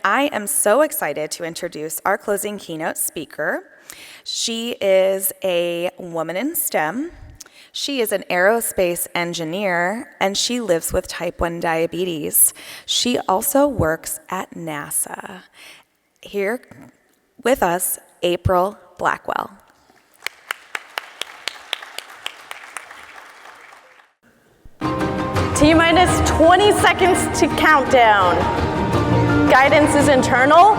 I am so excited to introduce our closing keynote speaker. She is a woman in STEM. She is an aerospace engineer, and she lives with type 1 diabetes. She also works at NASA. Here with us, April Blackwell. T-minus 20 seconds to countdown. Guidance is internal.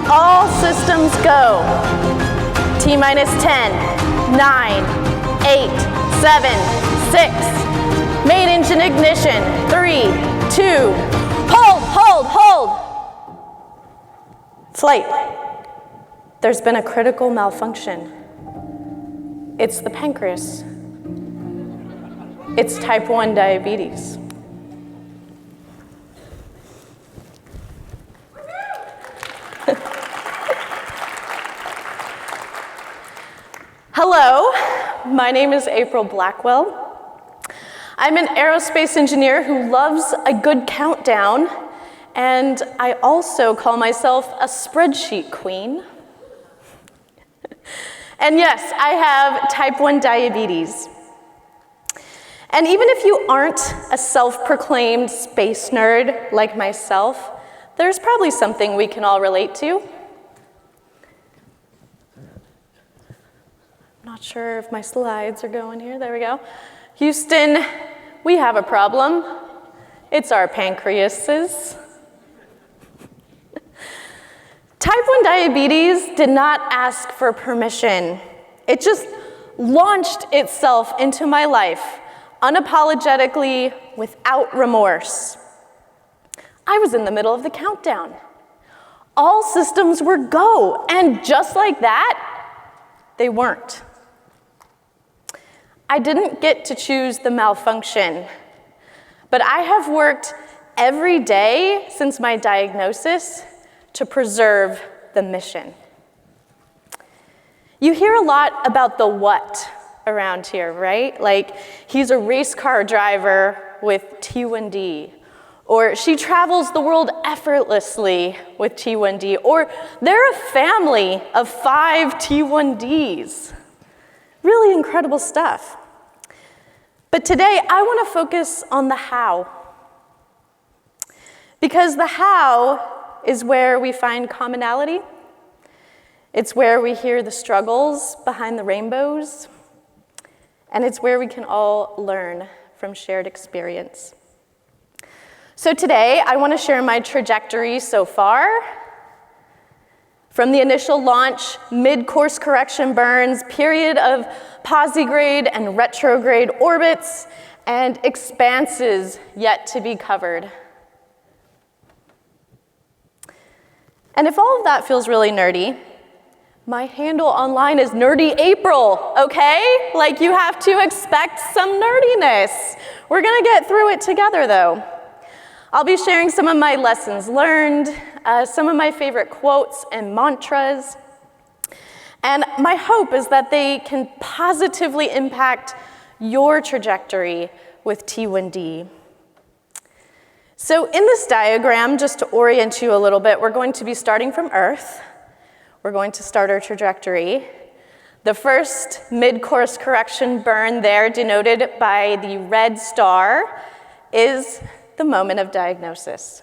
All systems go. T-minus 10, 9, 8, 7, 6. Main engine ignition. 3, 2. Hold. Flight. There's been a critical malfunction. It's the pancreas. It's type 1 diabetes. Hello, my name is April Blackwell. I'm an aerospace engineer who loves a good countdown, and I also call myself a spreadsheet queen. And yes, I have type 1 diabetes. And even if you aren't a self-proclaimed space nerd like myself, there's probably something we can all relate to. I'm not sure if my slides are going here. There we go. Houston, we have a problem. It's our pancreases. Type 1 diabetes did not ask for permission. It just launched itself into my life, unapologetically, without remorse. I was in the middle of the countdown. All systems were go, and just like that, they weren't. I didn't get to choose the malfunction, but I have worked every day since my diagnosis to preserve the mission. You hear a lot about the what around here, right? Like, he's a race car driver with T1D, or she travels the world effortlessly with T1D, or they're a family of 5 T1Ds. Really incredible stuff. But today, I want to focus on the how. Because the how is where we find commonality. It's where we hear the struggles behind the rainbows. And it's where we can all learn from shared experience. So today, I want to share my trajectory so far. From the initial launch, mid-course correction burns, period of posigrade and retrograde orbits, and expanses yet to be covered. And if all of that feels really nerdy, my handle online is Nerdy April, okay? Like, you have to expect some nerdiness. We're gonna get through it together, though. I'll be sharing some of my lessons learned, some of my favorite quotes and mantras, and my hope is that they can positively impact your trajectory with T1D. So in this diagram, just to orient you a little bit, we're going to be starting from Earth. We're going to start our trajectory. The first mid-course correction burn there, denoted by the red star, is the moment of diagnosis.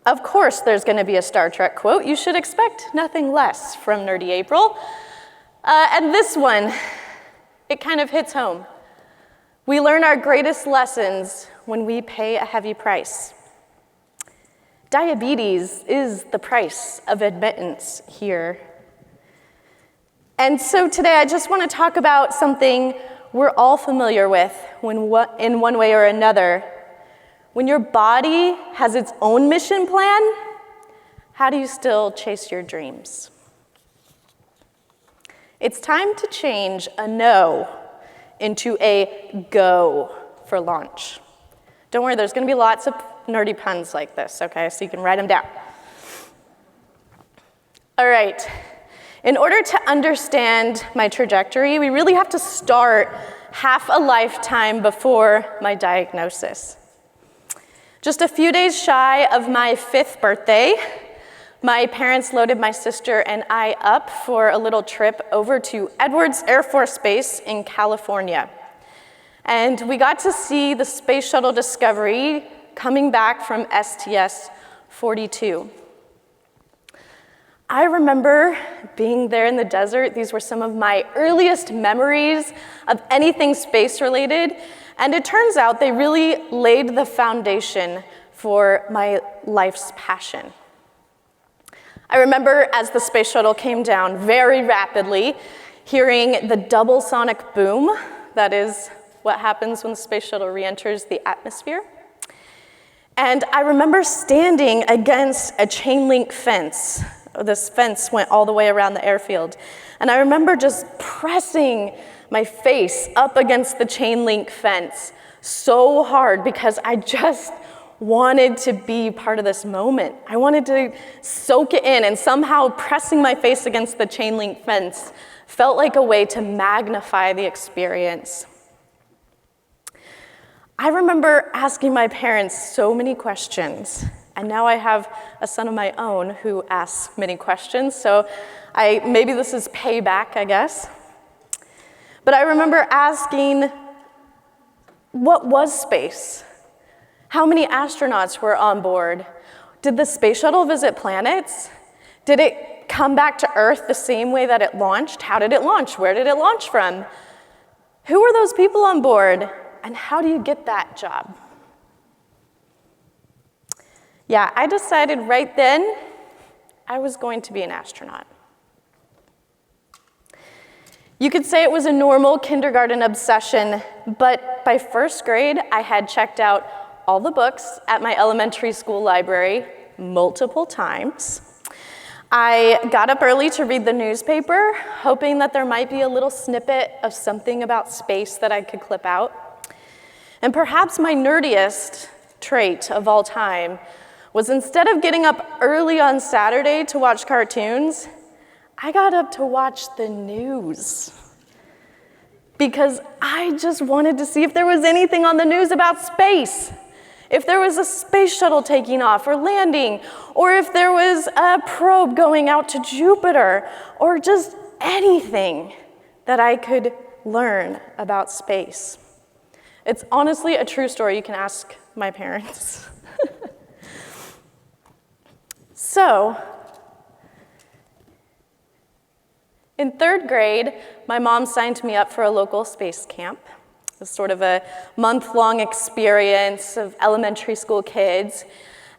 Of course, there's going to be a Star Trek quote. You should expect nothing less from Nerdy April. And this one, it kind of hits home. We learn our greatest lessons when we pay a heavy price. Diabetes is the price of admittance here. And so today I just want to talk about something we're all familiar with in one way or another. When your body has its own mission plan, how do you still chase your dreams? It's time to change a no into a go for launch. Don't worry, there's going to be lots of nerdy puns like this, okay? So you can write them down. All right. In order to understand my trajectory, we really have to start half a lifetime before my diagnosis. Just a few days shy of my 5th birthday, my parents loaded my sister and I up for a little trip over to Edwards Air Force Base in California. And we got to see the Space Shuttle Discovery coming back from STS-42. I remember being there in the desert. These were some of my earliest memories of anything space-related, and it turns out they really laid the foundation for my life's passion. I remember as the space shuttle came down very rapidly, hearing the double sonic boom. That is what happens when the space shuttle re-enters the atmosphere. And I remember standing against a chain link fence. This fence went all the way around the airfield. And I remember just pressing my face up against the chain link fence so hard because I just wanted to be part of this moment. I wanted to soak it in, and somehow pressing my face against the chain link fence felt like a way to magnify the experience. I remember asking my parents so many questions. And now I have a son of my own who asks many questions, so maybe this is payback, I guess. But I remember asking, what was space? How many astronauts were on board? Did the space shuttle visit planets? Did it come back to Earth the same way that it launched? How did it launch? Where did it launch from? Who were those people on board? And how do you get that job? Yeah, I decided right then I was going to be an astronaut. You could say it was a normal kindergarten obsession, but by 1st grade, I had checked out all the books at my elementary school library multiple times. I got up early to read the newspaper, hoping that there might be a little snippet of something about space that I could clip out. And perhaps my nerdiest trait of all time was, instead of getting up early on Saturday to watch cartoons, I got up to watch the news. Because I just wanted to see if there was anything on the news about space. If there was a space shuttle taking off or landing, or if there was a probe going out to Jupiter, or just anything that I could learn about space. It's honestly a true story. You can ask my parents. So, in 3rd grade, my mom signed me up for a local space camp. It was sort of a month-long experience of elementary school kids,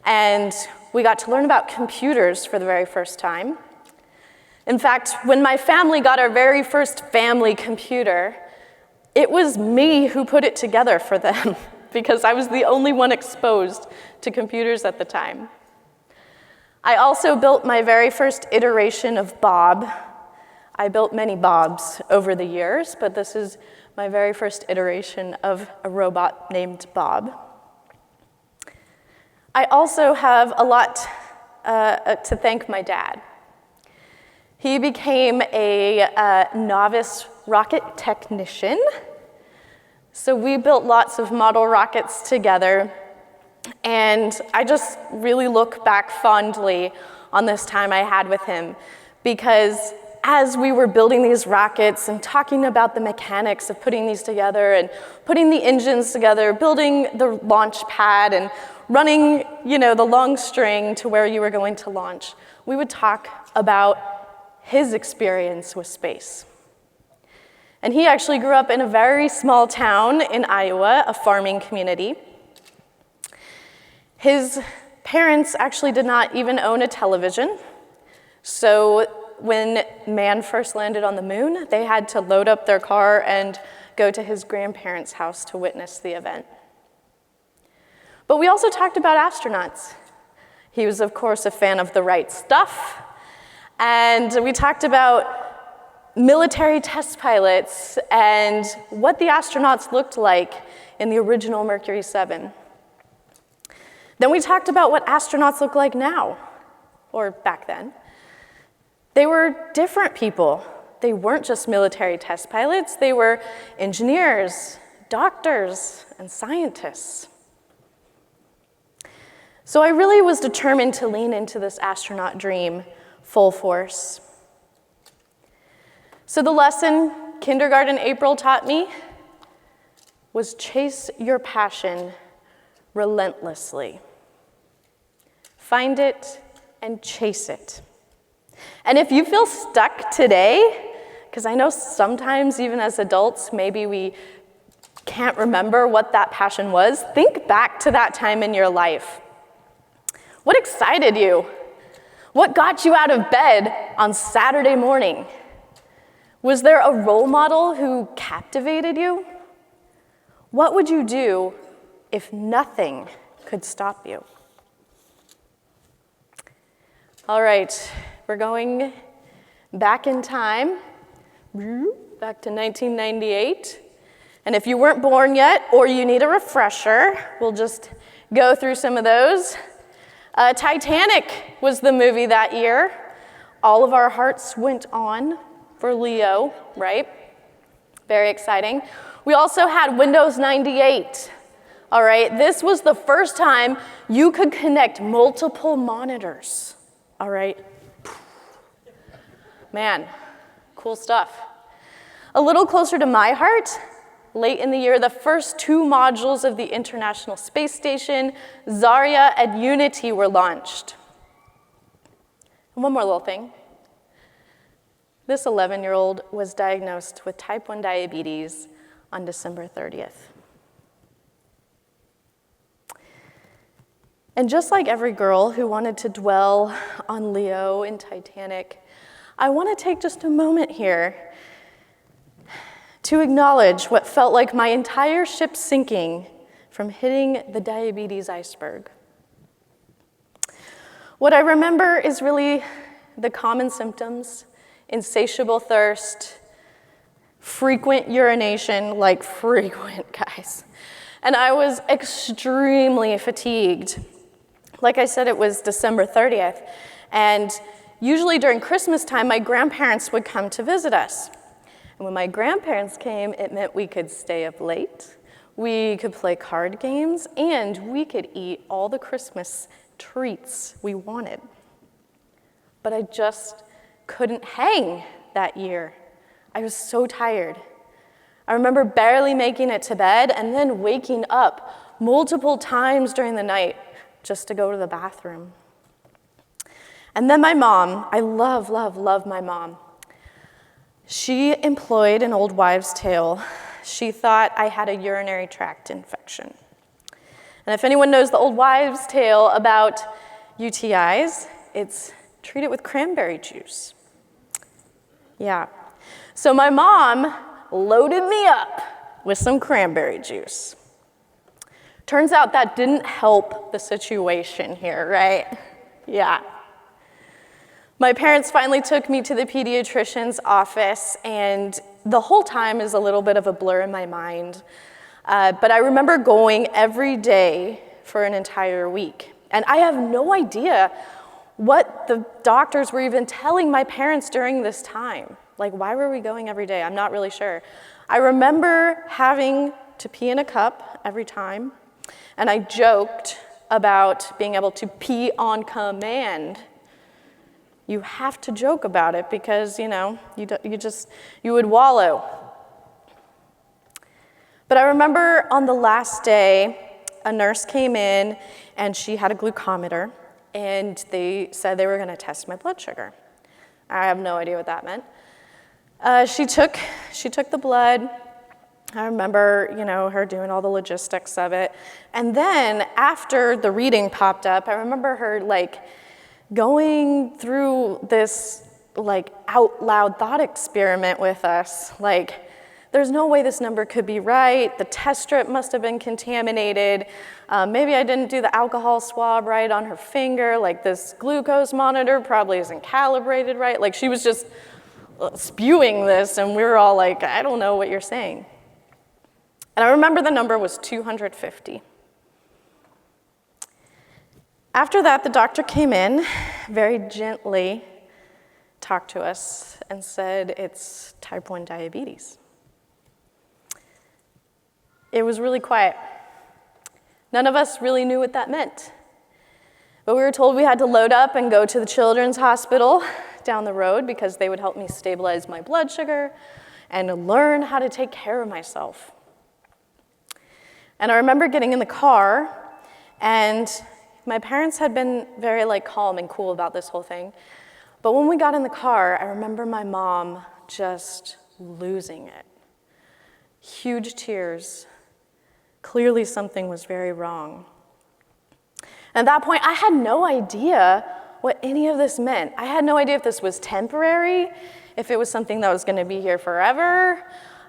and we got to learn about computers for the very first time. In fact, when my family got our very first family computer, it was me who put it together for them because I was the only one exposed to computers at the time. I also built my very first iteration of Bob. I built many Bobs over the years, but this is my very first iteration of a robot named Bob. I also have a lot to thank my dad. He became a novice rocket technician, so we built lots of model rockets together. And I just really look back fondly on this time I had with him, because as we were building these rockets and talking about the mechanics of putting these together and putting the engines together, building the launch pad and running, the long string to where you were going to launch, we would talk about his experience with space. And he actually grew up in a very small town in Iowa, a farming community. His parents actually did not even own a television, so when man first landed on the moon, they had to load up their car and go to his grandparents' house to witness the event. But we also talked about astronauts. He was, of course, a fan of the right stuff, and we talked about military test pilots and what the astronauts looked like in the original Mercury 7. Then we talked about what astronauts look like now, or back then. They were different people. They weren't just military test pilots. They were engineers, doctors, and scientists. So I really was determined to lean into this astronaut dream full force. So the lesson kindergarten April taught me was chase your passion relentlessly. Find it and chase it. And if you feel stuck today, because I know sometimes even as adults, maybe we can't remember what that passion was, think back to that time in your life. What excited you? What got you out of bed on Saturday morning? Was there a role model who captivated you? What would you do if nothing could stop you? All right, we're going back in time, back to 1998. And if you weren't born yet or you need a refresher, we'll just go through some of those. Titanic was the movie that year. All of our hearts went on for Leo, right? Very exciting. We also had Windows 98. All right, this was the first time you could connect multiple monitors. All right. Man, cool stuff. A little closer to my heart, late in the year, the first 2 modules of the International Space Station, Zarya and Unity, were launched. And one more little thing. This 11-year-old was diagnosed with type 1 diabetes on December 30th. And just like every girl who wanted to dwell on Leo in Titanic, I want to take just a moment here to acknowledge what felt like my entire ship sinking from hitting the diabetes iceberg. What I remember is really the common symptoms: insatiable thirst, frequent urination, like frequent, guys. And I was extremely fatigued. Like I said, it was December 30th, and usually during Christmas time, my grandparents would come to visit us. And when my grandparents came, it meant we could stay up late, we could play card games, and we could eat all the Christmas treats we wanted. But I just couldn't hang that year. I was so tired. I remember barely making it to bed and then waking up multiple times during the night just to go to the bathroom. And then my mom, I love, love, love my mom. She employed an old wives' tale. She thought I had a urinary tract infection. And if anyone knows the old wives' tale about UTIs, it's treat it with cranberry juice. Yeah. So my mom loaded me up with some cranberry juice. Turns out that didn't help the situation here, right? Yeah. My parents finally took me to the pediatrician's office, and the whole time is a little bit of a blur in my mind. But I remember going every day for an entire week. And I have no idea what the doctors were even telling my parents during this time. Like, why were we going every day? I'm not really sure. I remember having to pee in a cup every time, and I joked about being able to pee on command. You have to joke about it because, you would wallow. But I remember on the last day, a nurse came in and she had a glucometer, and they said they were going to test my blood sugar. I have no idea what that meant. She took the blood. I remember, her doing all the logistics of it. And then after the reading popped up, I remember her going through this out loud thought experiment with us. There's no way this number could be right. The test strip must have been contaminated. Maybe I didn't do the alcohol swab right on her finger. This glucose monitor probably isn't calibrated right. She was just spewing this, and we were all like, I don't know what you're saying. And I remember the number was 250. After that, the doctor came in, very gently talked to us and said, it's type 1 diabetes. It was really quiet. None of us really knew what that meant. But we were told we had to load up and go to the children's hospital down the road because they would help me stabilize my blood sugar and learn how to take care of myself. And I remember getting in the car, and my parents had been very calm and cool about this whole thing. But when we got in the car, I remember my mom just losing it. Huge tears. Clearly something was very wrong. At that point, I had no idea what any of this meant. I had no idea if this was temporary, if it was something that was going to be here forever.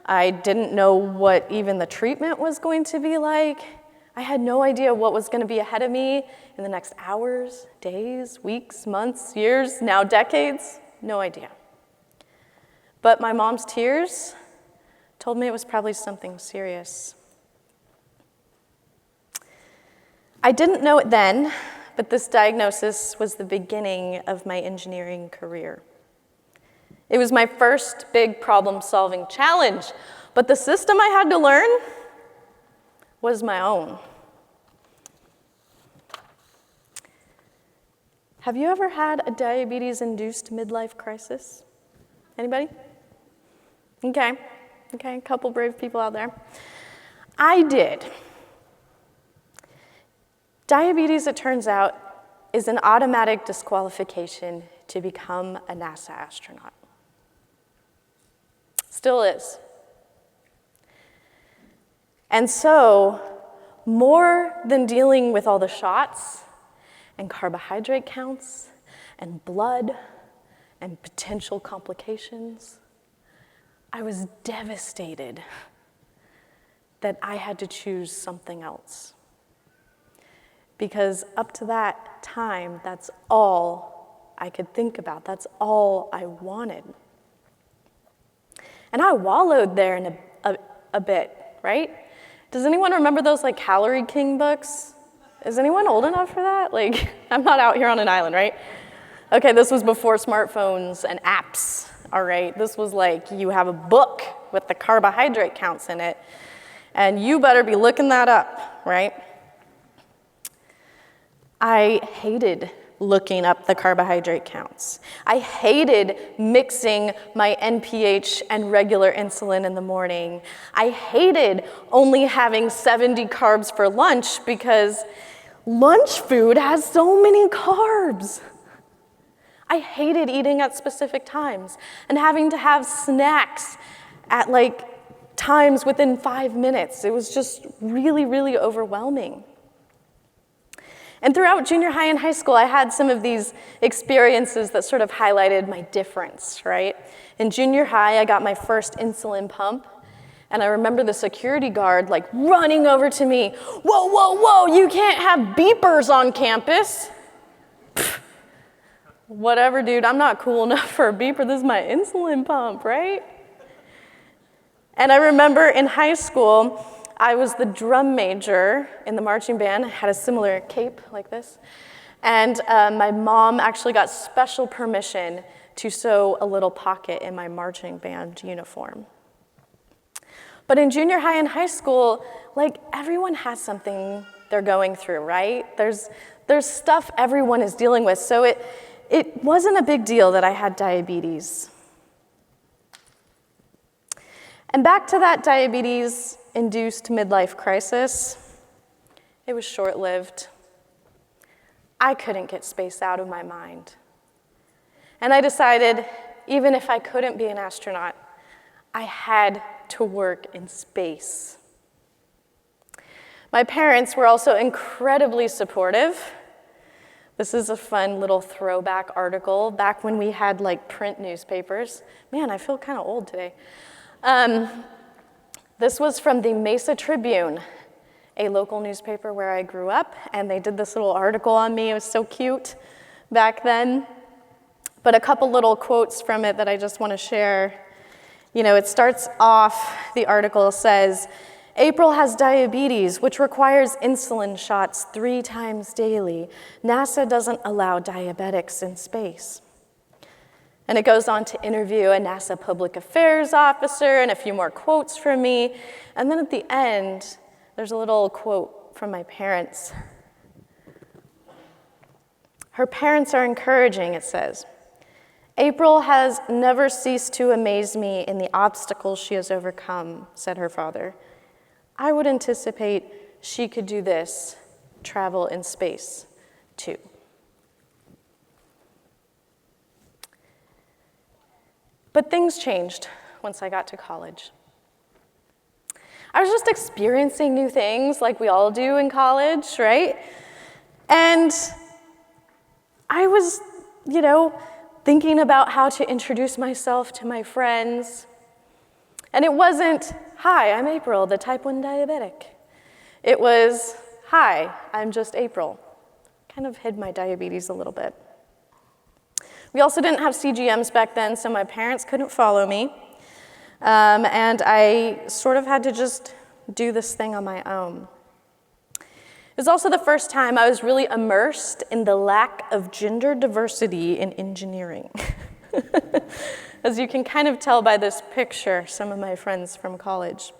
I didn't know what even the treatment was going to be like. I had no idea what was going to be ahead of me in the next hours, days, weeks, months, years, now decades. No idea. But my mom's tears told me it was probably something serious. I didn't know it then, but this diagnosis was the beginning of my engineering career. It was my first big problem-solving challenge, but the system I had to learn was my own. Have you ever had a diabetes-induced midlife crisis? Anybody? Okay, a couple brave people out there. I did. Diabetes, it turns out, is an automatic disqualification to become a NASA astronaut. Still is. And so, more than dealing with all the shots and carbohydrate counts and blood and potential complications, I was devastated that I had to choose something else. Because up to that time, that's all I could think about. That's all I wanted. And I wallowed there in a bit, right? Does anyone remember those Calorie King books? Is anyone old enough for that? I'm not out here on an island, right? Okay, this was before smartphones and apps, all right? This was you have a book with the carbohydrate counts in it, and you better be looking that up, right? I hated looking up the carbohydrate counts. I hated mixing my NPH and regular insulin in the morning. I hated only having 70 carbs for lunch because lunch food has so many carbs. I hated eating at specific times and having to have snacks at times within 5 minutes. It was just really, really overwhelming. And throughout junior high and high school, I had some of these experiences that sort of highlighted my difference, right? In junior high, I got my first insulin pump, and I remember the security guard running over to me, "Whoa, whoa, whoa, you can't have beepers on campus." Pfft. Whatever, dude, I'm not cool enough for a beeper. This is my insulin pump, right? And I remember in high school, I was the drum major in the marching band. I had a similar cape like this. And my mom actually got special permission to sew a little pocket in my marching band uniform. But in junior high and high school, everyone has something they're going through, right? There's stuff everyone is dealing with. So it wasn't a big deal that I had diabetes. And back to that diabetes-induced midlife crisis, it was short-lived. I couldn't get space out of my mind. And I decided, even if I couldn't be an astronaut, I had to work in space. My parents were also incredibly supportive. This is a fun little throwback article, back when we had print newspapers. Man, I feel kind of old today. This was from the Mesa Tribune, a local newspaper where I grew up, and they did this little article on me. It was so cute back then. But a couple little quotes from it that I just want to share. It starts off, the article says, "April has diabetes, which requires insulin shots 3 times daily. NASA doesn't allow diabetics in space." And it goes on to interview a NASA public affairs officer and a few more quotes from me. And then at the end, there's a little quote from my parents. Her parents are encouraging, it says. April has never ceased to amaze me in the obstacles she has overcome, said her father. I would anticipate she could do this, travel in space, too. But things changed once I got to college. I was just experiencing new things like we all do in college, right? And I was, thinking about how to introduce myself to my friends. And it wasn't, hi, I'm April, the type 1 diabetic. It was, hi, I'm just April. Kind of hid my diabetes a little bit. We also didn't have CGMs back then, so my parents couldn't follow me. And I sort of had to just do this thing on my own. It was also the first time I was really immersed in the lack of gender diversity in engineering. As you can kind of tell by this picture, some of my friends from college.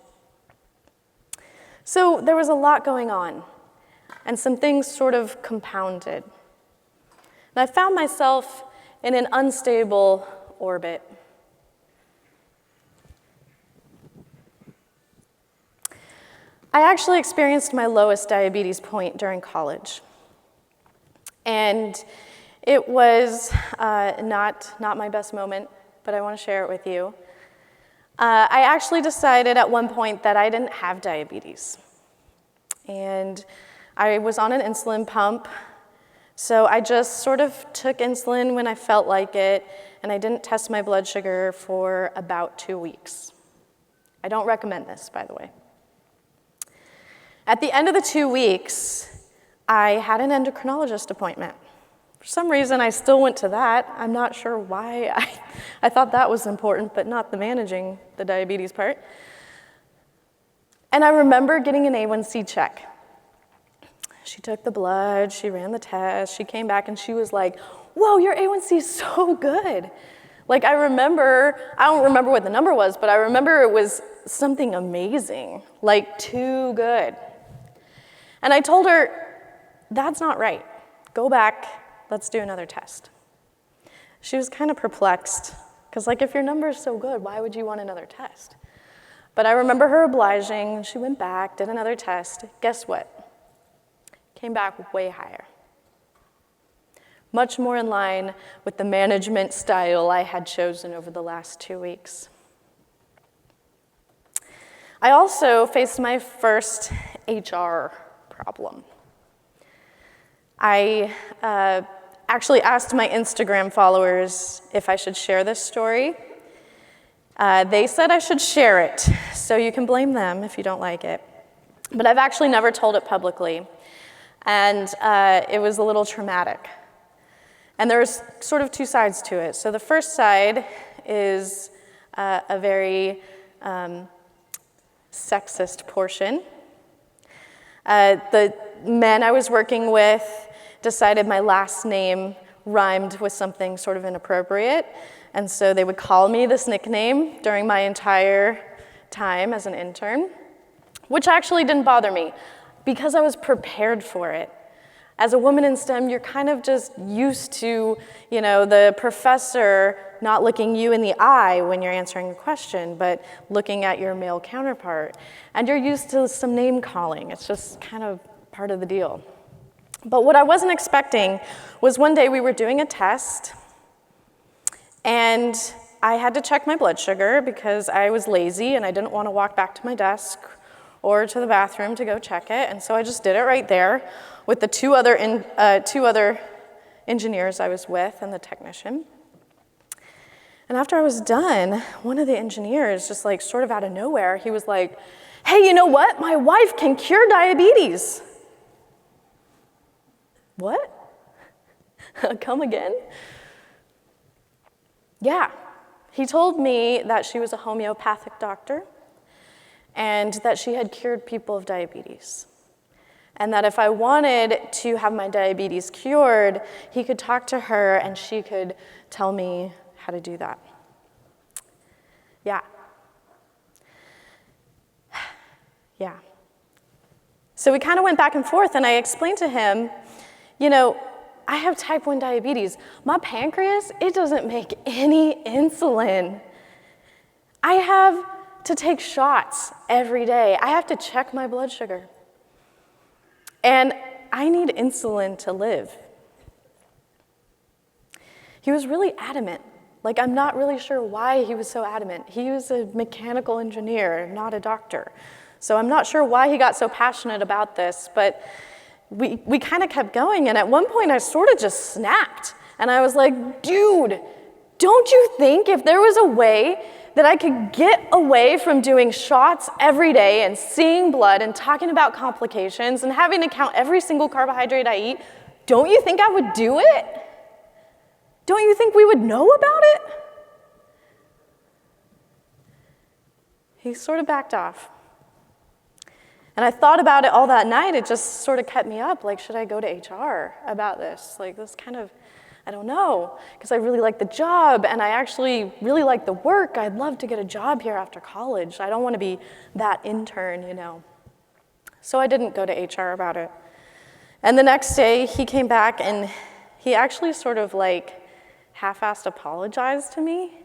So there was a lot going on, and some things sort of compounded. And I found myself in an unstable orbit. I actually experienced my lowest diabetes point during college. And it was not my best moment, but I want to share it with you. I actually decided at one point that I didn't have diabetes. And I was on an insulin pump, so I just sort of took insulin when I felt like it, and I didn't test my blood sugar for about 2 weeks. I don't recommend this, by the way. At the end of the 2 weeks, I had an endocrinologist appointment. For some reason, I still went to that. I'm not sure why. I thought that was important, but not the managing the diabetes part. And I remember getting an A1C check. She took the blood, she ran the test, she came back and she was like, whoa, your A1C is so good. Like I don't remember what the number was, but I remember it was something amazing, like too good. And I told her, that's not right. Go back, let's do another test. She was kind of perplexed, because if your number is so good, why would you want another test? But I remember her obliging, she went back, did another test. Guess what? Came back way higher. Much more in line with the management style I had chosen over the last 2 weeks. I also faced my first HR problem. I actually asked my Instagram followers if I should share this story. They said I should share it, so you can blame them if you don't like it. But I've actually never told it publicly, and it was a little traumatic. And there's sort of two sides to it. So the first side is a very sexist portion. The men I was working with decided my last name rhymed with something sort of inappropriate, and so they would call me this nickname during my entire time as an intern, which actually didn't bother me because I was prepared for it. As a woman in STEM, you're kind of just used to, the professor not looking you in the eye when you're answering a question, but looking at your male counterpart. And you're used to some name calling. It's just kind of part of the deal. But what I wasn't expecting was one day we were doing a test, and I had to check my blood sugar because I was lazy and I didn't want to walk back to my desk or to the bathroom to go check it, and so I just did it right there with the two other engineers I was with and the technician. And after I was done, one of the engineers, just sort of out of nowhere, he was like, hey, you know what? My wife can cure diabetes. What? Come again? Yeah. He told me that she was a homeopathic doctor and that she had cured people of diabetes. And that if I wanted to have my diabetes cured, he could talk to her and she could tell me how to do that. Yeah. So we kind of went back and forth, and I explained to him, I have type 1 diabetes. My pancreas, it doesn't make any insulin. I have to take shots every day. I have to check my blood sugar. And I need insulin to live. He was really adamant. Like, I'm not really sure why he was so adamant. He was a mechanical engineer, not a doctor. So I'm not sure why he got so passionate about this, but we kind of kept going, and at one point I sort of just snapped. And I was like, dude, don't you think if there was a way that I could get away from doing shots every day and seeing blood and talking about complications and having to count every single carbohydrate I eat, don't you think I would do it? Don't you think we would know about it? He sort of backed off. And I thought about it all that night. It just sort of kept me up. Like, should I go to HR about this? Like, this kind of, I don't know, because I really like the job, and I actually really like the work. I'd love to get a job here after college. I don't want to be that intern, you know. So I didn't go to HR about it. And the next day, he came back, and he actually sort of like half-assed apologized to me.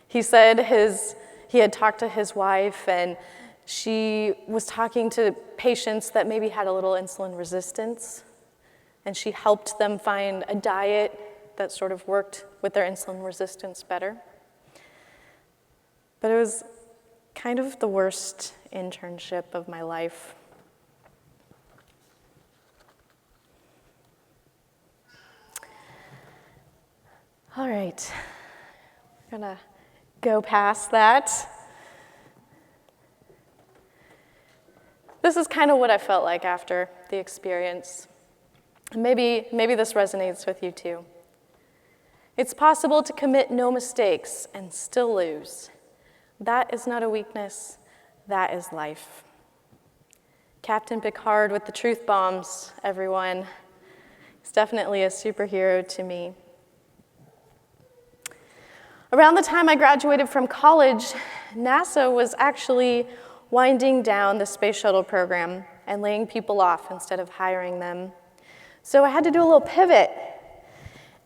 He said he had talked to his wife, and she was talking to patients that maybe had a little insulin resistance, and she helped them find a diet that sort of worked with their insulin resistance better. But it was kind of the worst internship of my life. All right, I'm gonna go past that. This is kind of what I felt like after the experience. Maybe this resonates with you too. It's possible to commit no mistakes and still lose. That is not a weakness, that is life. Captain Picard with the truth bombs, everyone. He's definitely a superhero to me. Around the time I graduated from college, NASA was actually winding down the space shuttle program and laying people off instead of hiring them. So I had to do a little pivot.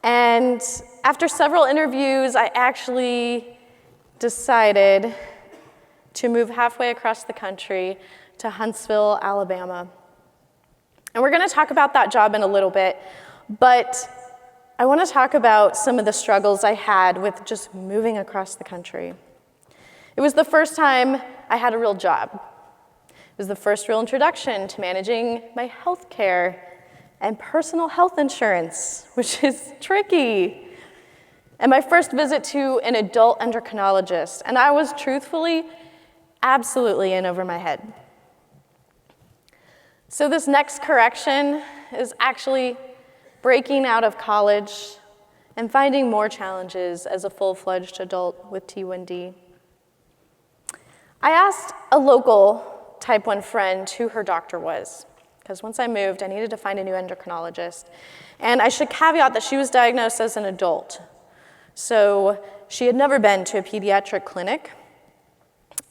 And after several interviews, I actually decided to move halfway across the country to Huntsville, Alabama. And we're going to talk about that job in a little bit, but I want to talk about some of the struggles I had with just moving across the country. It was the first time I had a real job. It was the first real introduction to managing my health care and personal health insurance, which is tricky. And my first visit to an adult endocrinologist, and I was truthfully absolutely in over my head. So this next correction is actually breaking out of college and finding more challenges as a full-fledged adult with T1D. I asked a local type 1 friend who her doctor was, because once I moved, I needed to find a new endocrinologist. And I should caveat that she was diagnosed as an adult. So she had never been to a pediatric clinic.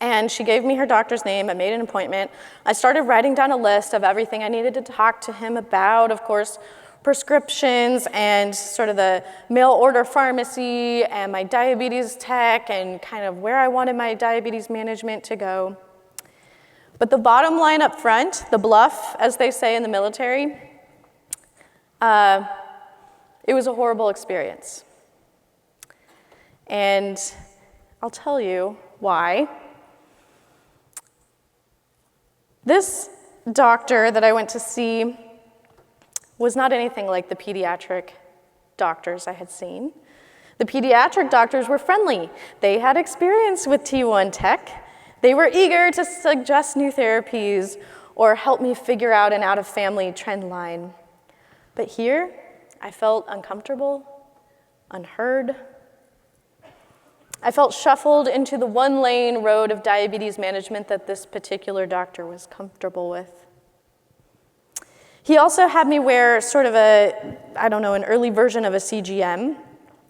And she gave me her doctor's name. I made an appointment. I started writing down a list of everything I needed to talk to him about, of course, prescriptions and sort of the mail order pharmacy and my diabetes tech and kind of where I wanted my diabetes management to go. But the bottom line up front, the bluff, as they say in the military, it was a horrible experience. And I'll tell you why. This doctor that I went to see was not anything like the pediatric doctors I had seen. The pediatric doctors were friendly. They had experience with T1 tech. They were eager to suggest new therapies or help me figure out an out-of-family trend line. But here, I felt uncomfortable, unheard. I felt shuffled into the one-lane road of diabetes management that this particular doctor was comfortable with. He also had me wear sort of an early version of a CGM.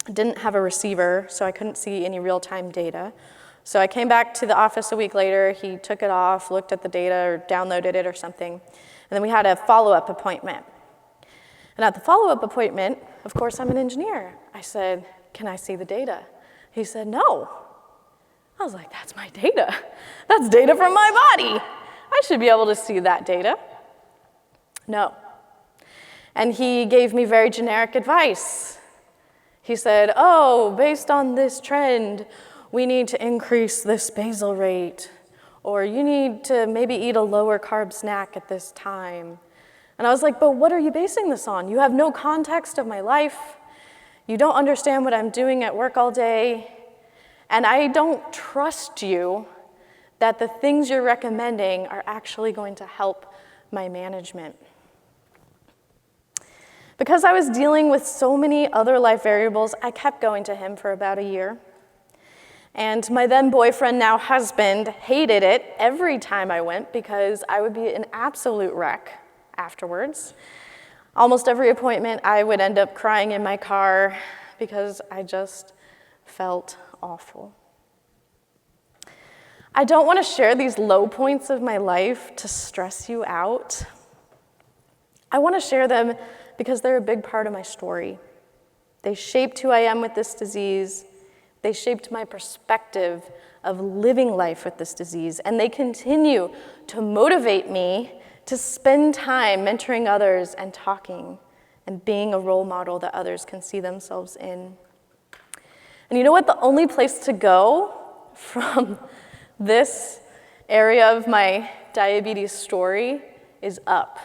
I didn't have a receiver, so I couldn't see any real-time data. So I came back to the office a week later. He took it off, looked at the data, or downloaded it or something. And then we had a follow-up appointment. And at the follow-up appointment, of course, I'm an engineer. I said, can I see the data? He said, no. I was like, that's my data. That's data from my body. I should be able to see that data. No. And he gave me very generic advice. He said, oh, based on this trend, we need to increase this basal rate, or you need to maybe eat a lower carb snack at this time. And I was like, but what are you basing this on? You have no context of my life. You don't understand what I'm doing at work all day. And I don't trust you that the things you're recommending are actually going to help my management. Because I was dealing with so many other life variables, I kept going to him for about a year. And my then boyfriend, now husband, hated it every time I went because I would be an absolute wreck afterwards. Almost every appointment, I would end up crying in my car because I just felt awful. I don't want to share these low points of my life to stress you out. I want to share them because they're a big part of my story. They shaped who I am with this disease. They shaped my perspective of living life with this disease, and they continue to motivate me to spend time mentoring others and talking and being a role model that others can see themselves in. And you know what? The only place to go from this area of my diabetes story is up,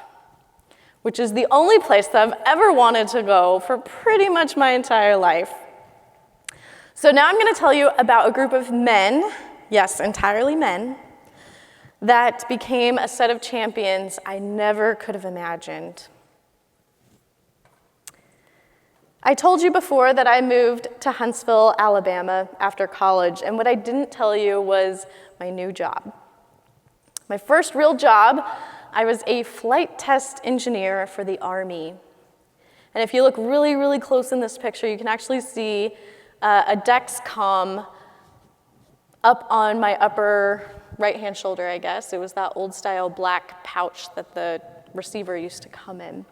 which is the only place that I've ever wanted to go for pretty much my entire life. So now I'm going to tell you about a group of men, yes, entirely men, that became a set of champions I never could have imagined. I told you before that I moved to Huntsville, Alabama after college, and what I didn't tell you was my new job. My first real job, I was a flight test engineer for the Army. And if you look really, really close in this picture, you can actually see a Dexcom up on my upper right-hand shoulder, I guess. It was that old-style black pouch that the receiver used to come in.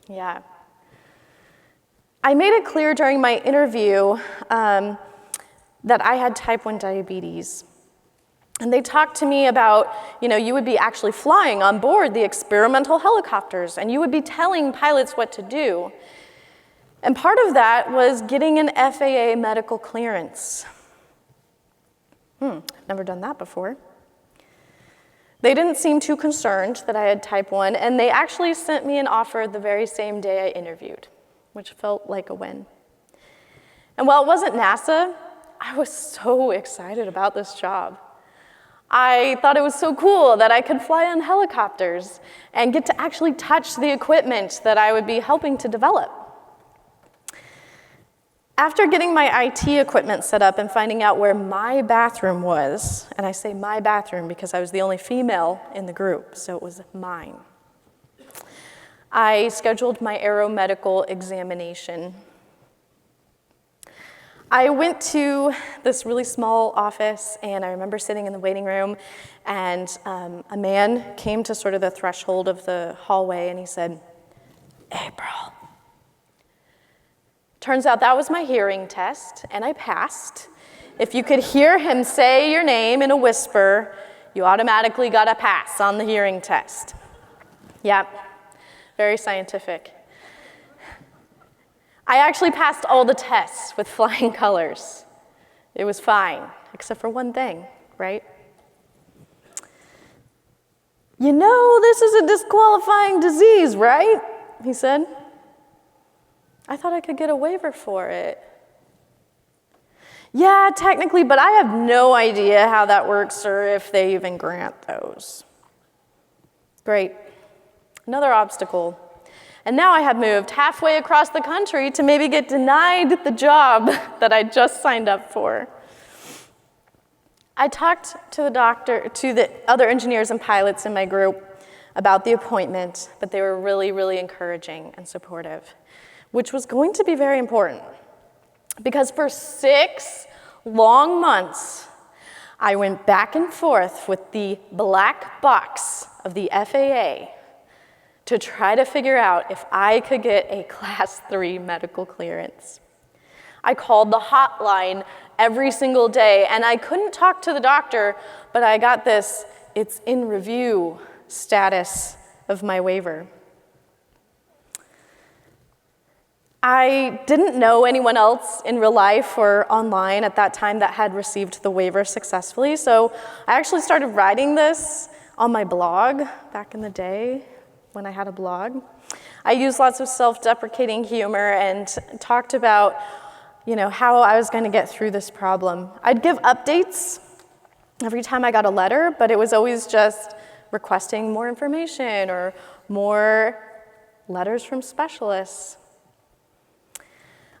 Yeah. I made it clear during my interview that I had type 1 diabetes. And they talked to me about, you would be actually flying on board the experimental helicopters, and you would be telling pilots what to do. And part of that was getting an FAA medical clearance. Never done that before. They didn't seem too concerned that I had type 1, and they actually sent me an offer the very same day I interviewed, which felt like a win. And while it wasn't NASA, I was so excited about this job. I thought it was so cool that I could fly on helicopters and get to actually touch the equipment that I would be helping to develop. After getting my IT equipment set up and finding out where my bathroom was, and I say my bathroom because I was the only female in the group, so it was mine, I scheduled my aeromedical examination. I went to this really small office, and I remember sitting in the waiting room, and a man came to sort of the threshold of the hallway, and he said, "April." Turns out that was my hearing test, and I passed. If you could hear him say your name in a whisper, you automatically got a pass on the hearing test. Yep, very scientific. I actually passed all the tests with flying colors. It was fine, except for one thing, right? This is a disqualifying disease, right? He said. I thought I could get a waiver for it. Yeah, technically, but I have no idea how that works or if they even grant those. Great. Another obstacle. And now I had moved halfway across the country to maybe get denied the job that I just signed up for. I talked to the other engineers and pilots in my group about the appointment, but they were really, really encouraging and supportive, which was going to be very important. Because for 6 long months, I went back and forth with the black box of the FAA, to try to figure out if I could get a Class 3 medical clearance. I called the hotline every single day, and I couldn't talk to the doctor, but I got this, it's in review status of my waiver. I didn't know anyone else in real life or online at that time that had received the waiver successfully, so I actually started writing this on my blog back in the day when I had a blog. I used lots of self-deprecating humor and talked about, how I was going to get through this problem. I'd give updates every time I got a letter, but it was always just requesting more information or more letters from specialists.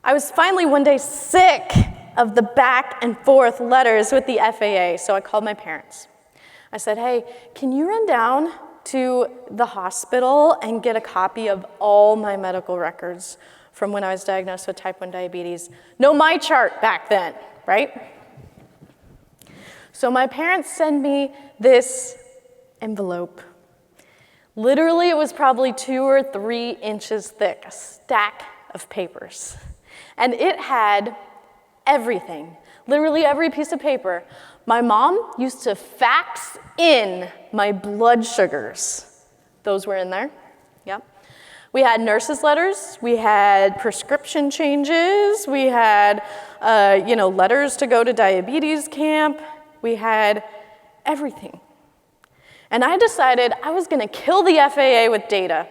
I was finally one day sick of the back and forth letters with the FAA, so I called my parents. I said, hey, can you run down to the hospital and get a copy of all my medical records from when I was diagnosed with type 1 diabetes? No my chart back then, right? So my parents send me this envelope. Literally, it was probably 2 or 3 inches thick, a stack of papers. And it had everything, literally every piece of paper. My mom used to fax in my blood sugars. Those were in there, yep. We had nurses' letters, we had prescription changes, we had, letters to go to diabetes camp, we had everything. And I decided I was gonna kill the FAA with data.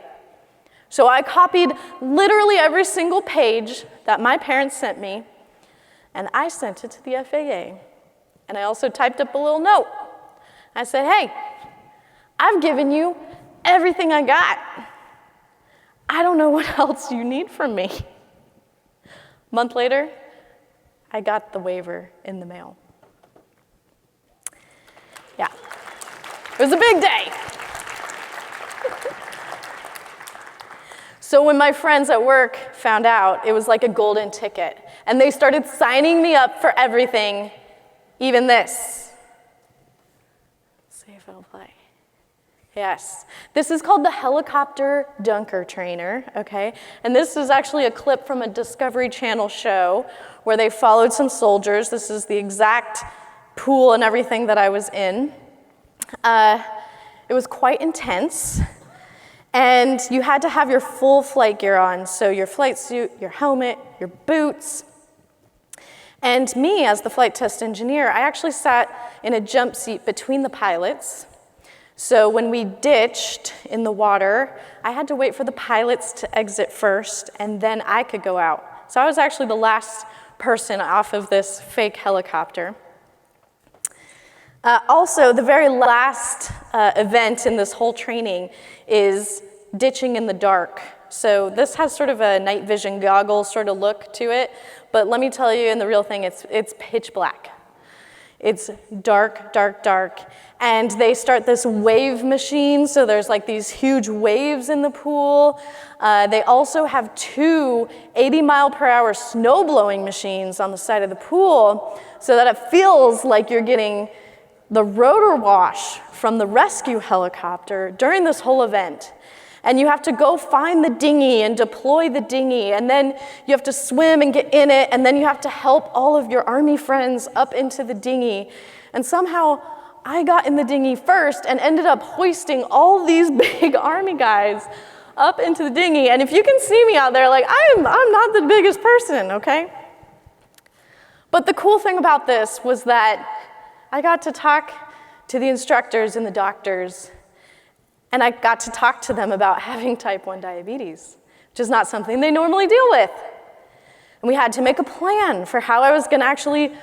So I copied literally every single page that my parents sent me, and I sent it to the FAA. And I also typed up a little note. I said, hey, I've given you everything I got. I don't know what else you need from me. A month later, I got the waiver in the mail. Yeah, it was a big day. So when my friends at work found out, it was like a golden ticket. And they started signing me up for everything, even this. Let's see if it'll play. Yes. This is called the helicopter dunker trainer, okay? And this is actually a clip from a Discovery Channel show where they followed some soldiers. This is the exact pool and everything that I was in. It was quite intense. And you had to have your full flight gear on, so your flight suit, your helmet, your boots. And me, as the flight test engineer, I actually sat in a jump seat between the pilots. So when we ditched in the water, I had to wait for the pilots to exit first, and then I could go out. So I was actually the last person off of this fake helicopter. Also, the very last event in this whole training is ditching in the dark. So this has sort of a night vision goggle sort of look to it, but let me tell you, in the real thing, it's pitch black. It's dark, dark, dark, and they start this wave machine, so there's like these huge waves in the pool. They also have 2 80-mile-per-hour snow-blowing machines on the side of the pool, so that it feels like you're getting the rotor wash from the rescue helicopter during this whole event. And you have to go find the dinghy and deploy the dinghy, and then you have to swim and get in it, and then you have to help all of your Army friends up into the dinghy. And somehow I got in the dinghy first and ended up hoisting all these big Army guys up into the dinghy. And if you can see me out there, like I'm not the biggest person, okay? But the cool thing about this was that I got to talk to the instructors and the doctors, and I got to talk to them about having type 1 diabetes, which is not something they normally deal with. And we had to make a plan for how I was going to actually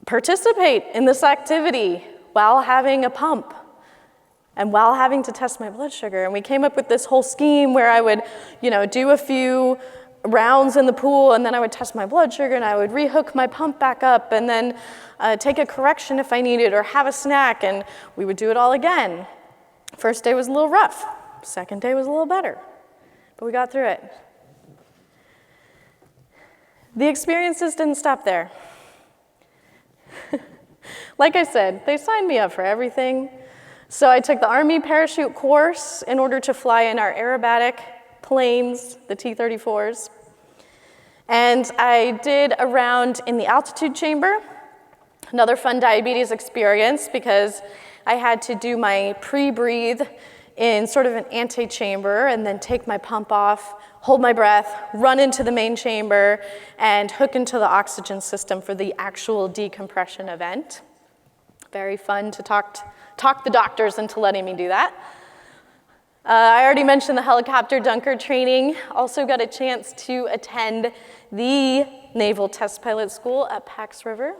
participate in this activity while having a pump and while having to test my blood sugar. And we came up with this whole scheme where I would, do a few rounds in the pool, and then I would test my blood sugar, and I would rehook my pump back up, and then take a correction if I needed, or have a snack, and we would do it all again. First day was a little rough. Second day was a little better, but we got through it. The experiences didn't stop there. Like I said, they signed me up for everything. So I took the Army parachute course in order to fly in our aerobatic planes, the T-34s. And I did a round in the altitude chamber, another fun diabetes experience because I had to do my pre-breathe in sort of an antechamber and then take my pump off, hold my breath, run into the main chamber, and hook into the oxygen system for the actual decompression event. Very fun to talk the doctors into letting me do that. I already mentioned the helicopter dunker training. Also got a chance to attend the Naval Test Pilot School at Pax River.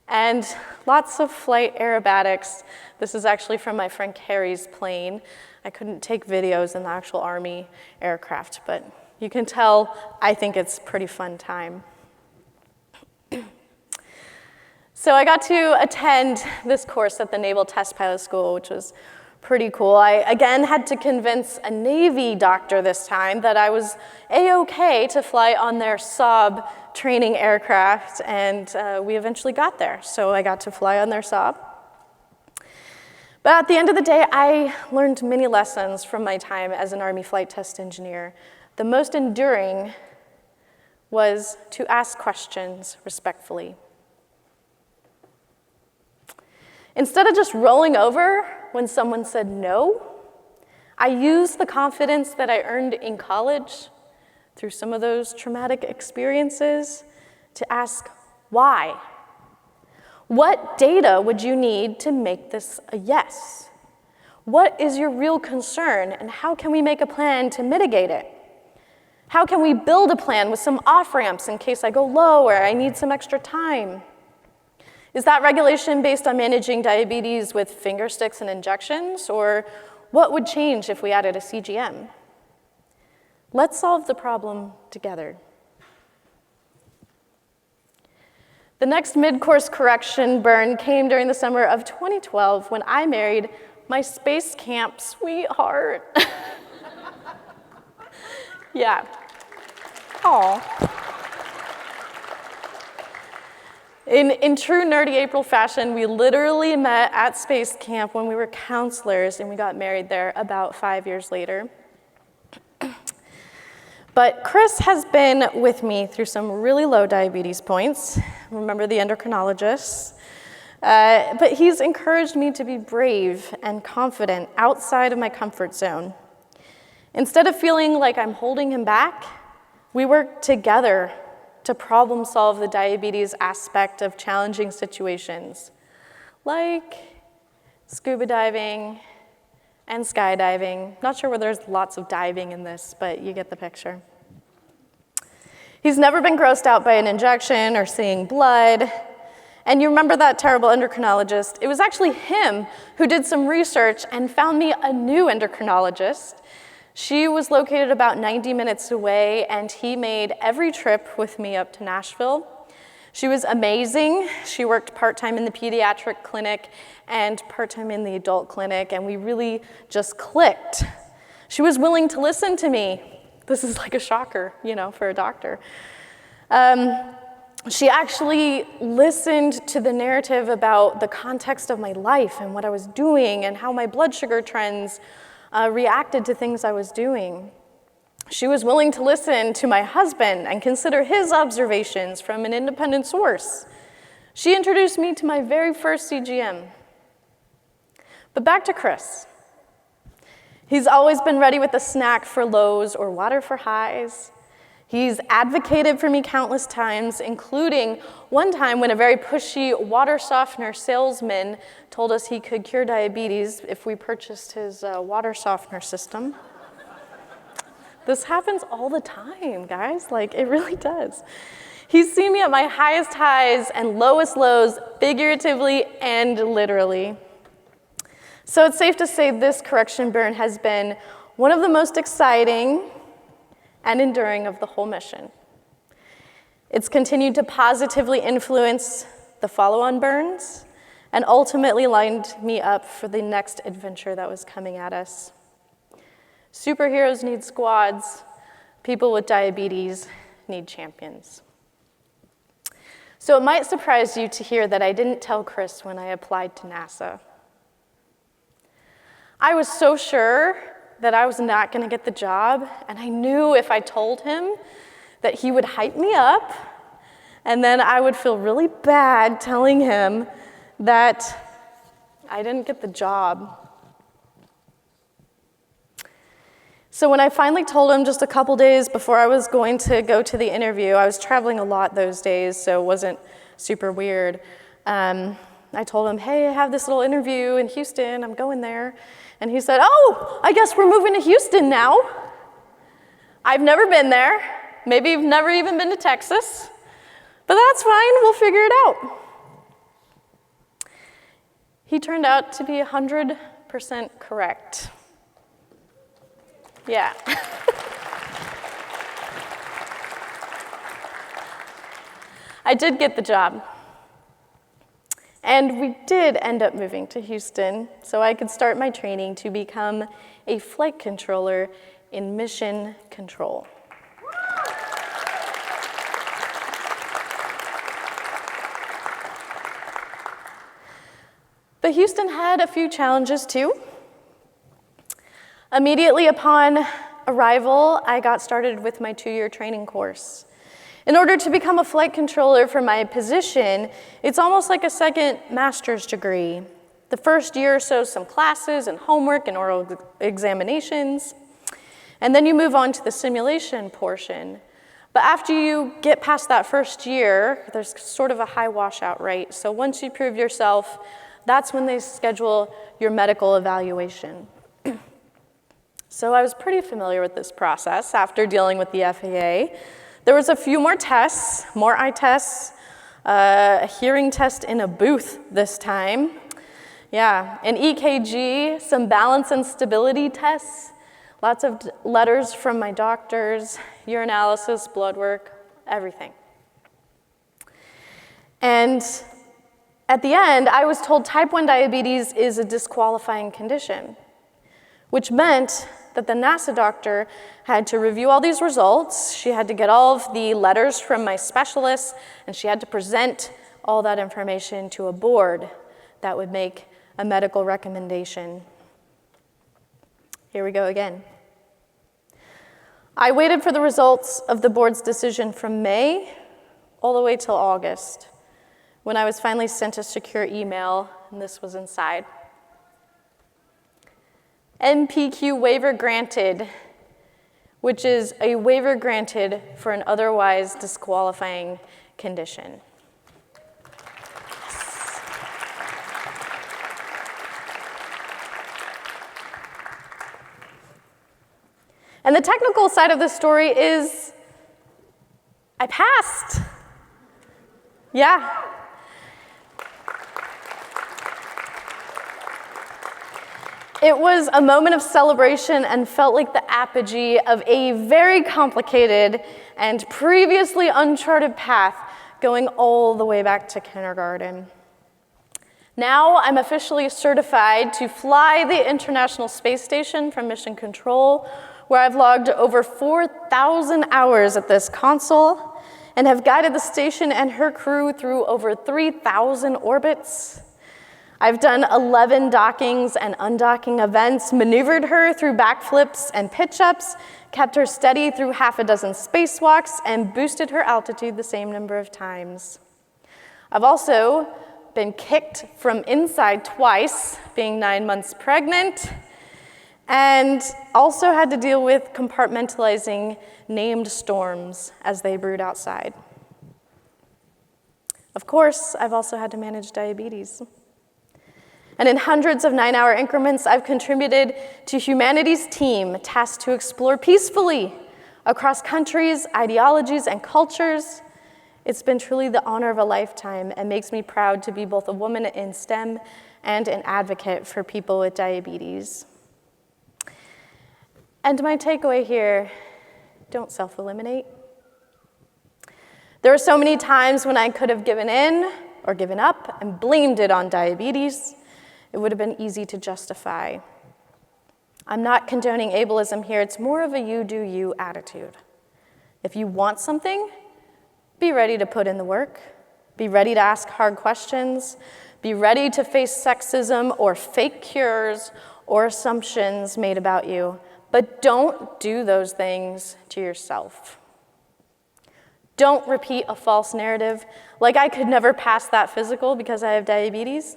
And lots of flight aerobatics. This is actually from my friend Carrie's plane. I couldn't take videos in the actual Army aircraft, but you can tell I think it's a pretty fun time. So I got to attend this course at the Naval Test Pilot School, which was pretty cool. I, again, had to convince a Navy doctor this time that I was A-okay to fly on their Saab training aircraft, and we eventually got there. So I got to fly on their Saab. But at the end of the day, I learned many lessons from my time as an Army flight test engineer. The most enduring was to ask questions respectfully. Instead of just rolling over when someone said no, I used the confidence that I earned in college through some of those traumatic experiences to ask why. What data would you need to make this a yes? What is your real concern, and how can we make a plan to mitigate it? How can we build a plan with some off-ramps in case I go low or I need some extra time? Is that regulation based on managing diabetes with finger sticks and injections, or what would change if we added a CGM? Let's solve the problem together. The next mid-course correction burn came during the summer of 2012 when I married my space camp sweetheart. Yeah. Aw. In true nerdy April fashion, we literally met at space camp when we were counselors, and we got married there about 5 years later. But Chris has been with me through some really low diabetes points. Remember the endocrinologist? But he's encouraged me to be brave and confident outside of my comfort zone. Instead of feeling like I'm holding him back, we work together to problem solve the diabetes aspect of challenging situations, like scuba diving and skydiving. Not sure whether there's lots of diving in this, but you get the picture. He's never been grossed out by an injection or seeing blood. And you remember that terrible endocrinologist? It was actually him who did some research and found me a new endocrinologist. She was located about 90 minutes away, and he made every trip with me up to Nashville. She was amazing. She worked part-time in the pediatric clinic and part-time in the adult clinic, and we really just clicked. She was willing to listen to me. This is like a shocker, for a doctor. She actually listened to the narrative about the context of my life and what I was doing and how my blood sugar trends reacted to things I was doing. She was willing to listen to my husband and consider his observations from an independent source. She introduced me to my very first CGM. But back to Chris. He's always been ready with a snack for lows or water for highs. He's advocated for me countless times, including one time when a very pushy water softener salesman told us he could cure diabetes if we purchased his water softener system. This happens all the time, guys. It really does. He's seen me at my highest highs and lowest lows, figuratively and literally. So it's safe to say this correction burn has been one of the most exciting and enduring of the whole mission. It's continued to positively influence the follow-on burns and ultimately lined me up for the next adventure that was coming at us. Superheroes need squads. People with diabetes need champions. So it might surprise you to hear that I didn't tell Chris when I applied to NASA. I was so sure that I was not going to get the job, and I knew if I told him that he would hype me up, and then I would feel really bad telling him that I didn't get the job. So when I finally told him just a couple days before I was going to go to the interview, I was traveling a lot those days, so it wasn't super weird. I told him, hey, I have this little interview in Houston, I'm going there. And he said, oh, I guess we're moving to Houston now. I've never been there. Maybe you've never even been to Texas. But that's fine, we'll figure it out. He turned out to be 100% correct. Yeah. I did get the job. And we did end up moving to Houston so I could start my training to become a flight controller in mission control. But Houston had a few challenges too. Immediately upon arrival, I got started with my 2-year training course. In order to become a flight controller for my position, it's almost like a second master's degree. The first year or so, some classes and homework and oral examinations, and then you move on to the simulation portion. But after you get past that first year, there's sort of a high washout rate. So once you prove yourself, that's when they schedule your medical evaluation. So I was pretty familiar with this process after dealing with the FAA. There was a few more tests, more eye tests, a hearing test in a booth this time. Yeah, an EKG, some balance and stability tests, lots of letters from my doctors, urinalysis, blood work, everything. And at the end, I was told type 1 diabetes is a disqualifying condition, which meant that the NASA doctor had to review all these results. She had to get all of the letters from my specialists, and she had to present all that information to a board that would make a medical recommendation. Here we go again. I waited for the results of the board's decision from May all the way till August, when I was finally sent a secure email, and this was inside. NPQ waiver granted, which is a waiver granted for an otherwise disqualifying condition. And the technical side of the story is I passed. Yeah. It was a moment of celebration and felt like the apogee of a very complicated and previously uncharted path going all the way back to kindergarten. Now I'm officially certified to fly the International Space Station from Mission Control, where I've logged over 4,000 hours at this console and have guided the station and her crew through over 3,000 orbits. I've done 11 dockings and undocking events, maneuvered her through backflips and pitch-ups, kept her steady through half a dozen spacewalks, and boosted her altitude the same number of times. I've also been kicked from inside twice, being 9 months pregnant, and also had to deal with compartmentalizing named storms as they brewed outside. Of course, I've also had to manage diabetes. And in hundreds of 9-hour increments, I've contributed to humanity's team tasked to explore peacefully across countries, ideologies, and cultures. It's been truly the honor of a lifetime and makes me proud to be both a woman in STEM and an advocate for people with diabetes. And my takeaway here, don't self-eliminate. There were so many times when I could have given in or given up and blamed it on diabetes. It would have been easy to justify. I'm not condoning ableism here. It's more of a you do you attitude. If you want something, be ready to put in the work. Be ready to ask hard questions. Be ready to face sexism or fake cures or assumptions made about you, but don't do those things to yourself. Don't repeat a false narrative, like I could never pass that physical because I have diabetes,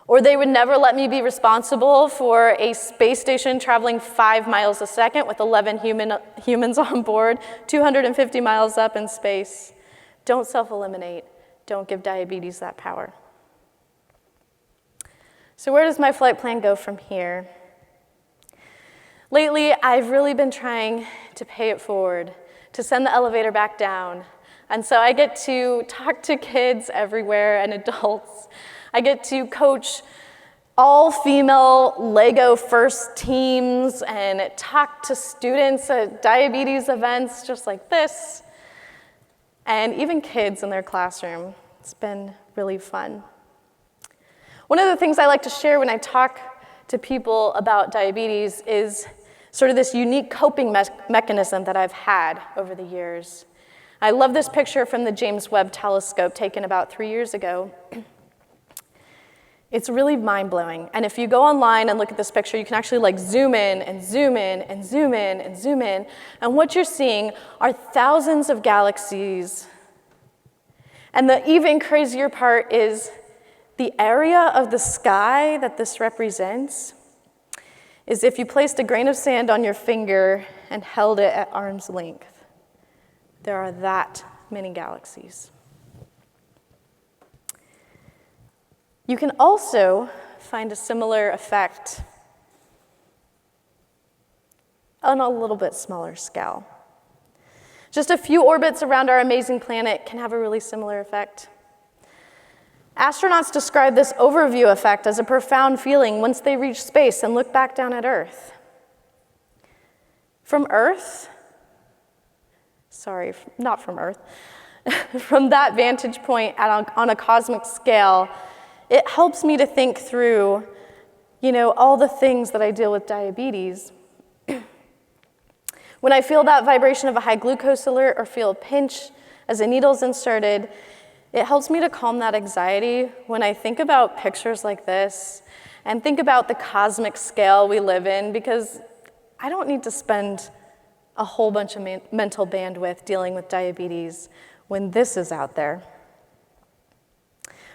or they would never let me be responsible for a space station traveling 5 miles a second with 11 humans on board, 250 miles up in space. Don't self-eliminate. Don't give diabetes that power. So where does my flight plan go from here? Lately, I've really been trying to pay it forward, to send the elevator back down. And so I get to talk to kids everywhere and adults. I get to coach all-female Lego first teams and talk to students at diabetes events just like this, and even kids in their classroom. It's been really fun. One of the things I like to share when I talk to people about diabetes is sort of this unique coping mechanism that I've had over the years. I love this picture from the James Webb Telescope taken about 3 years ago. It's really mind-blowing. And if you go online and look at this picture, you can actually like zoom in and zoom in and zoom in and zoom in. And what you're seeing are thousands of galaxies. And the even crazier part is the area of the sky that this represents is if you placed a grain of sand on your finger and held it at arm's length. There are that many galaxies. You can also find a similar effect on a little bit smaller scale. Just a few orbits around our amazing planet can have a really similar effect. Astronauts describe this overview effect as a profound feeling once they reach space and look back down at Earth. From Earth, not from Earth, from that vantage point on a cosmic scale, it helps me to think through, all the things that I deal with diabetes. When I feel that vibration of a high glucose alert or feel a pinch as a needle's inserted, it helps me to calm that anxiety when I think about pictures like this and think about the cosmic scale we live in, because I don't need to spend a whole bunch of mental bandwidth dealing with diabetes when this is out there.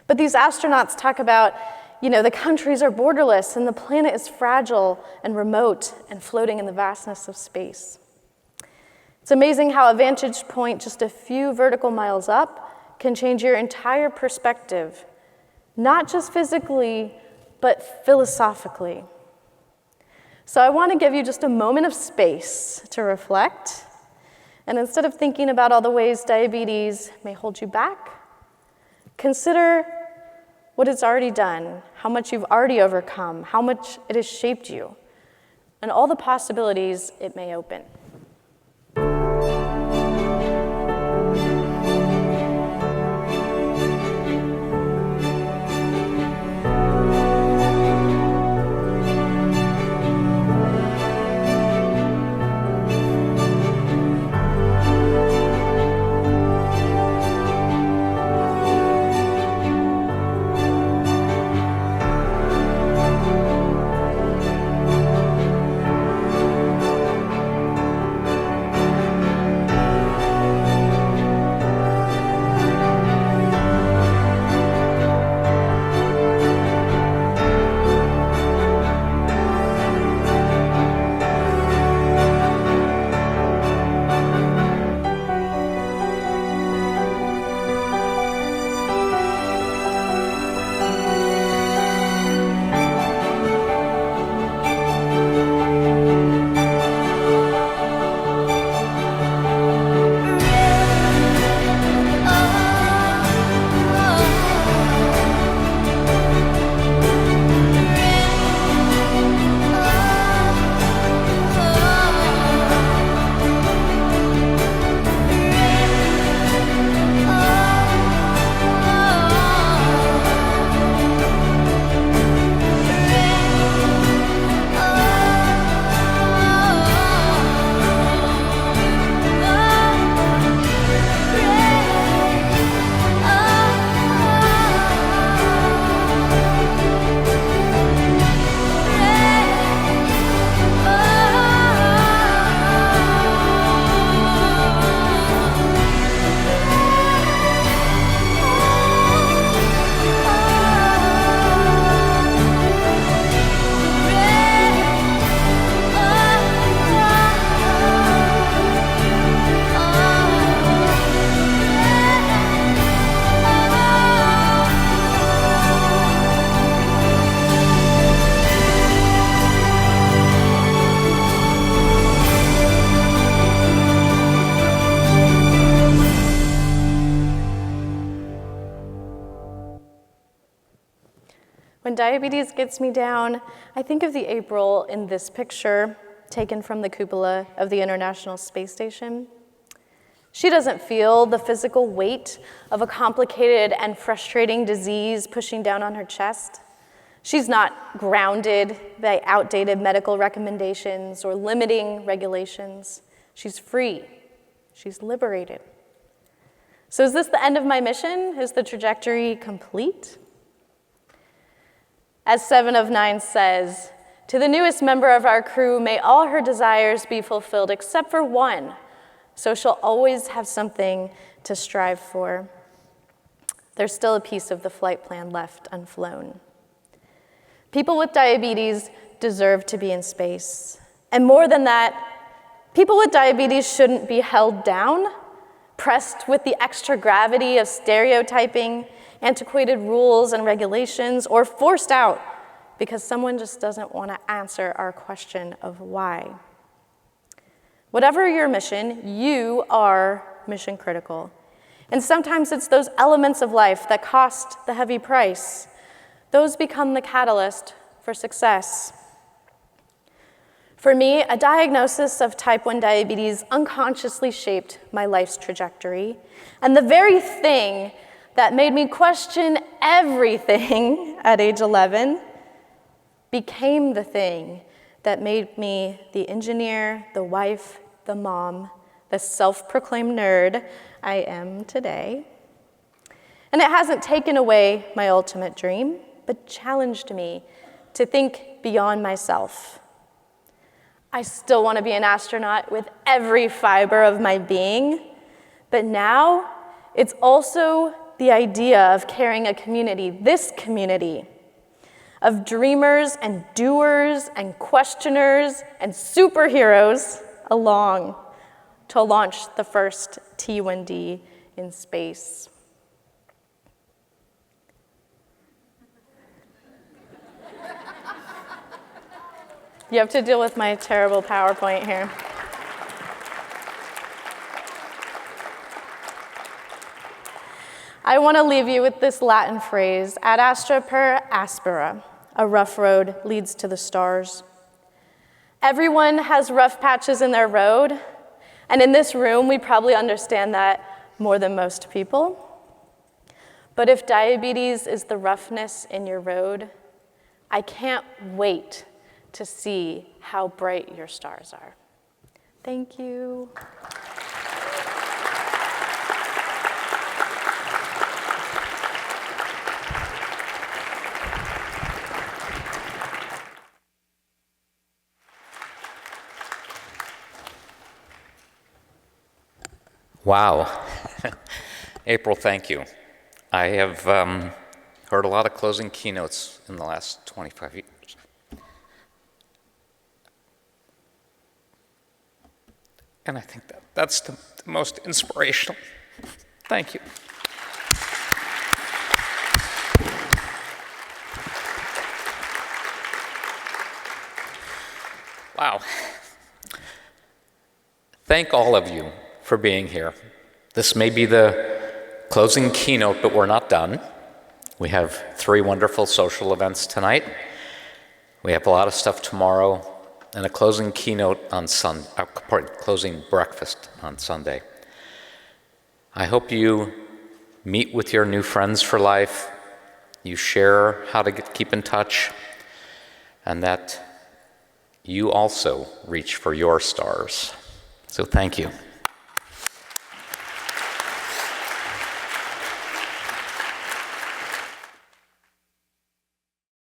But these astronauts talk about, the countries are borderless and the planet is fragile and remote and floating in the vastness of space. It's amazing how a vantage point just a few vertical miles up can change your entire perspective, not just physically, but philosophically. So I want to give you just a moment of space to reflect, and instead of thinking about all the ways diabetes may hold you back, consider what it's already done, how much you've already overcome, how much it has shaped you, and all the possibilities it may open. When diabetes gets me down, I think of the April in this picture taken from the cupola of the International Space Station. She doesn't feel the physical weight of a complicated and frustrating disease pushing down on her chest. She's not grounded by outdated medical recommendations or limiting regulations. She's free. She's liberated. So is this the end of my mission? Is the trajectory complete? As 7 of 9 says, to the newest member of our crew, may all her desires be fulfilled except for one, so she'll always have something to strive for. There's still a piece of the flight plan left unflown. People with diabetes deserve to be in space. And more than that, people with diabetes shouldn't be held down, pressed with the extra gravity of stereotyping, antiquated rules and regulations, or forced out because someone just doesn't want to answer our question of why. Whatever your mission, you are mission critical. And sometimes it's those elements of life that cost the heavy price. Those become the catalyst for success. For me, a diagnosis of type 1 diabetes unconsciously shaped my life's trajectory. And the very thing that made me question everything at age 11 became the thing that made me the engineer, the wife, the mom, the self-proclaimed nerd I am today. And it hasn't taken away my ultimate dream, but challenged me to think beyond myself. I still want to be an astronaut with every fiber of my being, but now it's also the idea of carrying a community, this community, of dreamers and doers and questioners and superheroes along to launch the first T1D in space. You have to deal with my terrible PowerPoint here. I want to leave you with this Latin phrase, ad astra per aspera, a rough road leads to the stars. Everyone has rough patches in their road, and in this room, we probably understand that more than most people. But if diabetes is the roughness in your road, I can't wait to see how bright your stars are. Thank you. Wow. April, thank you. I have heard a lot of closing keynotes in the last 25 years. And I think that's the most inspirational. Thank you. Wow. Thank all of you for being here. This may be the closing keynote, but we're not done. We have 3 wonderful social events tonight. We have a lot of stuff tomorrow, and a closing keynote on closing breakfast on Sunday. I hope you meet with your new friends for life, you share how to keep in touch, and that you also reach for your stars. So thank you.